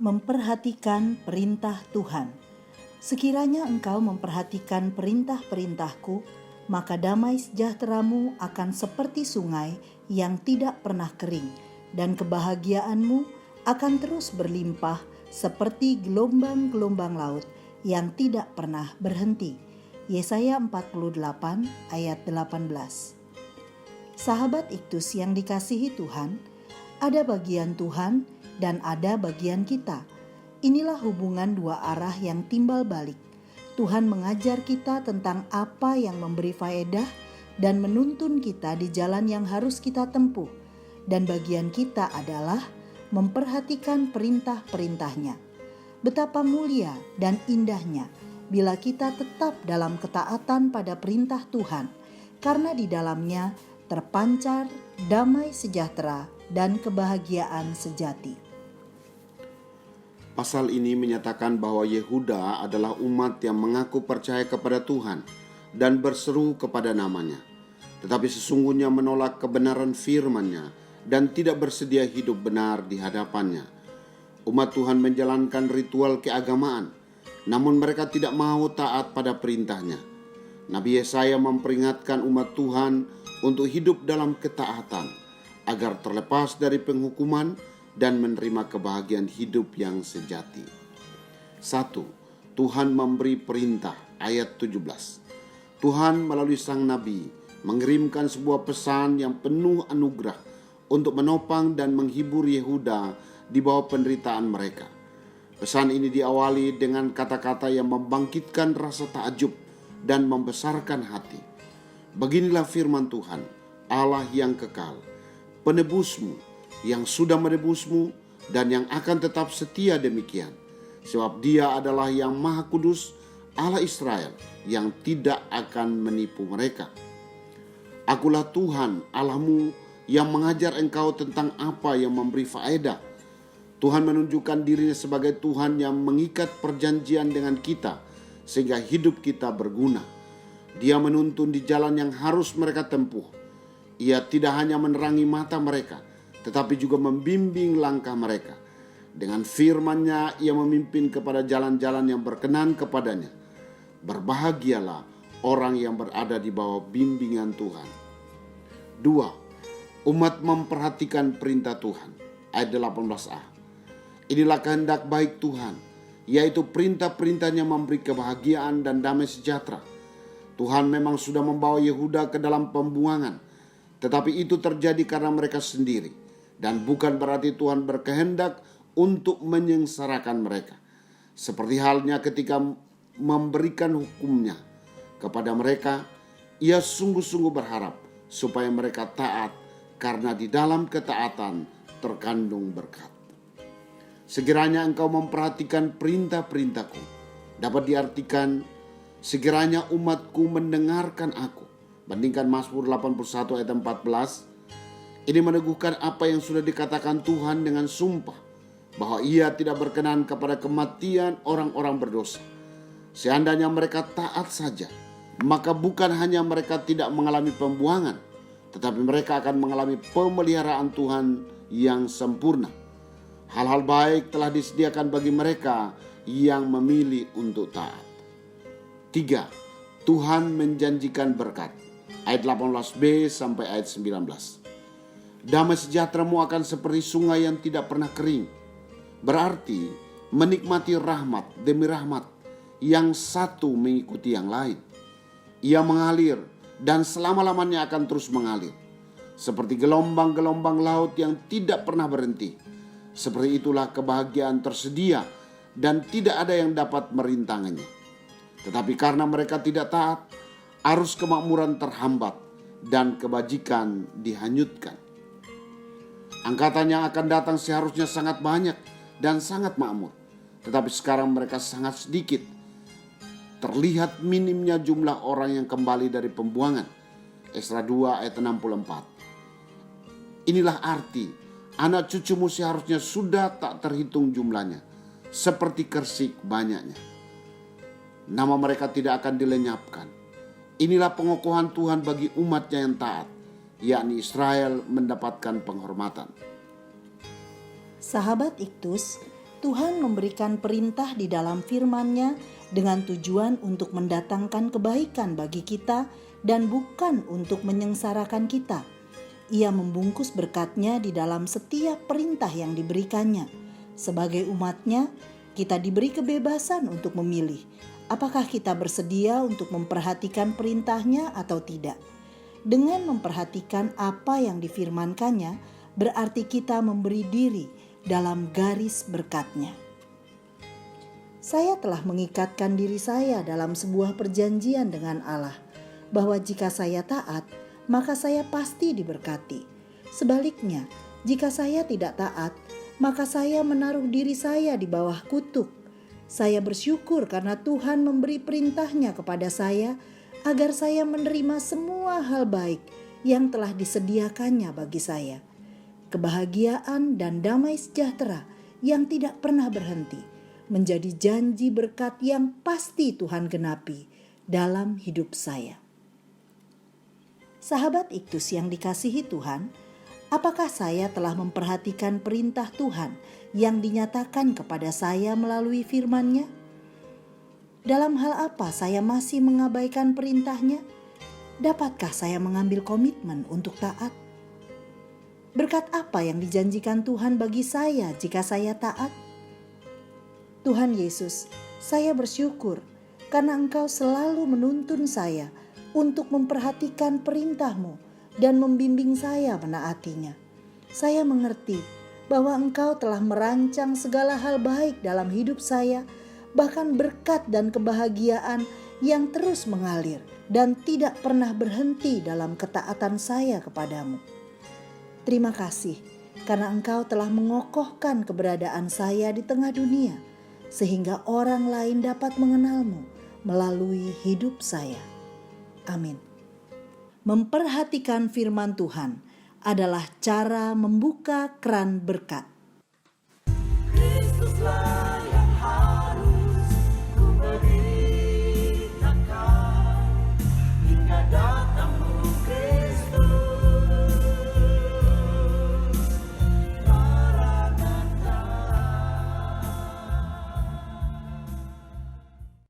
Memperhatikan perintah Tuhan. Sekiranya engkau memperhatikan perintah-perintahku, maka damai sejahteramu akan seperti sungai yang tidak pernah kering, dan kebahagiaanmu akan terus berlimpah seperti gelombang-gelombang laut yang tidak pernah berhenti. Yesaya 48 ayat 18. Sahabat Iktus yang dikasihi Tuhan, ada bagian Tuhan dan ada bagian kita. Inilah hubungan dua arah yang timbal balik. Tuhan mengajar kita tentang apa yang memberi faedah dan menuntun kita di jalan yang harus kita tempuh. Dan bagian kita adalah memperhatikan perintah-perintahnya. Betapa mulia dan indahnya bila kita tetap dalam ketaatan pada perintah Tuhan, karena di dalamnya terpancar damai sejahtera dan kebahagiaan sejati. Pasal ini menyatakan bahwa Yehuda adalah umat yang mengaku percaya kepada Tuhan dan berseru kepada namanya, tetapi sesungguhnya menolak kebenaran firman-Nya dan tidak bersedia hidup benar di hadapan-Nya. Umat Tuhan menjalankan ritual keagamaan, namun mereka tidak mau taat pada perintah-Nya. Nabi Yesaya memperingatkan umat Tuhan untuk hidup dalam ketaatan, agar terlepas dari penghukuman dan menerima kebahagiaan hidup yang sejati. 1. Tuhan memberi perintah, ayat 17. Tuhan melalui sang nabi mengirimkan sebuah pesan yang penuh anugerah untuk menopang dan menghibur Yehuda di bawah penderitaan mereka. Pesan ini diawali dengan kata-kata yang membangkitkan rasa takjub dan membesarkan hati. Beginilah firman Tuhan, Allah yang kekal, penebusmu, yang sudah menebusmu dan yang akan tetap setia demikian. Sebab Dia adalah yang Maha Kudus, Allah Israel, yang tidak akan menipu mereka. Akulah Tuhan Allahmu yang mengajar engkau tentang apa yang memberi faedah. Tuhan menunjukkan dirinya sebagai Tuhan yang mengikat perjanjian dengan kita sehingga hidup kita berguna. Dia menuntun di jalan yang harus mereka tempuh. Ia tidak hanya menerangi mata mereka, tetapi juga membimbing langkah mereka. Dengan firman-Nya ia memimpin kepada jalan-jalan yang berkenan kepadanya. Berbahagialah orang yang berada di bawah bimbingan Tuhan. 2. Umat memperhatikan perintah Tuhan. Ayat 18a. Inilah kehendak baik Tuhan, yaitu perintah-perintahnya memberi kebahagiaan dan damai sejahtera. Tuhan memang sudah membawa Yehuda ke dalam pembuangan, tetapi itu terjadi karena mereka sendiri. Dan bukan berarti Tuhan berkehendak untuk menyengsarakan mereka. Seperti halnya ketika memberikan hukum-Nya kepada mereka, Ia sungguh-sungguh berharap supaya mereka taat, karena di dalam ketaatan terkandung berkat. Sekiranya engkau memperhatikan perintah-perintahku, dapat diartikan sekiranya umatku mendengarkan aku. Bandingkan Mazmur 81 ayat 14. Ini meneguhkan apa yang sudah dikatakan Tuhan dengan sumpah, bahwa Ia tidak berkenan kepada kematian orang-orang berdosa. Seandainya mereka taat saja, maka bukan hanya mereka tidak mengalami pembuangan, tetapi mereka akan mengalami pemeliharaan Tuhan yang sempurna. Hal-hal baik telah disediakan bagi mereka yang memilih untuk taat. 3. Tuhan menjanjikan berkat. Ayat 18b sampai ayat 19. Damai sejahteramu akan seperti sungai yang tidak pernah kering. Berarti menikmati rahmat demi rahmat yang satu mengikuti yang lain. Ia mengalir dan selama-lamanya akan terus mengalir. Seperti gelombang-gelombang laut yang tidak pernah berhenti. Seperti itulah kebahagiaan tersedia dan tidak ada yang dapat merintangannya. Tetapi karena mereka tidak taat, arus kemakmuran terhambat dan kebajikan dihanyutkan. Angkatan yang akan datang seharusnya sangat banyak dan sangat makmur, tetapi sekarang mereka sangat sedikit. Terlihat minimnya jumlah orang yang kembali dari pembuangan. Esra 2 ayat 64. Inilah arti anak cucumu seharusnya sudah tak terhitung jumlahnya, seperti kersik banyaknya. Nama mereka tidak akan dilenyapkan. Inilah pengokohan Tuhan bagi umatnya yang taat, yakni Israel mendapatkan penghormatan. Sahabat Iktus, Tuhan memberikan perintah di dalam firman-Nya dengan tujuan untuk mendatangkan kebaikan bagi kita dan bukan untuk menyengsarakan kita. Ia membungkus berkat-Nya di dalam setiap perintah yang diberikannya. Sebagai umat-Nya, kita diberi kebebasan untuk memilih apakah kita bersedia untuk memperhatikan perintah-Nya atau tidak. Dengan memperhatikan apa yang difirmankannya, berarti kita memberi diri dalam garis berkat-Nya. Saya telah mengikatkan diri saya dalam sebuah perjanjian dengan Allah, bahwa jika saya taat, maka saya pasti diberkati. Sebaliknya, jika saya tidak taat, maka saya menaruh diri saya di bawah kutuk. Saya bersyukur karena Tuhan memberi perintah-Nya kepada saya agar saya menerima semua hal baik yang telah disediakannya bagi saya. Kebahagiaan dan damai sejahtera yang tidak pernah berhenti menjadi janji berkat yang pasti Tuhan genapi dalam hidup saya. Sahabat Iktus yang dikasihi Tuhan, apakah saya telah memperhatikan perintah Tuhan yang dinyatakan kepada saya melalui firman-Nya? Dalam hal apa saya masih mengabaikan perintah-Nya? Dapatkah saya mengambil komitmen untuk taat? Berkat apa yang dijanjikan Tuhan bagi saya jika saya taat? Tuhan Yesus, saya bersyukur karena Engkau selalu menuntun saya untuk memperhatikan perintah-Mu dan membimbing saya menaatinya. Saya mengerti bahwa Engkau telah merancang segala hal baik dalam hidup saya, bahkan berkat dan kebahagiaan yang terus mengalir dan tidak pernah berhenti dalam ketaatan saya kepadamu. Terima kasih karena Engkau telah mengokohkan keberadaan saya di tengah dunia, sehingga orang lain dapat mengenal-Mu melalui hidup saya. Amin. Memperhatikan firman Tuhan adalah cara membuka keran berkat.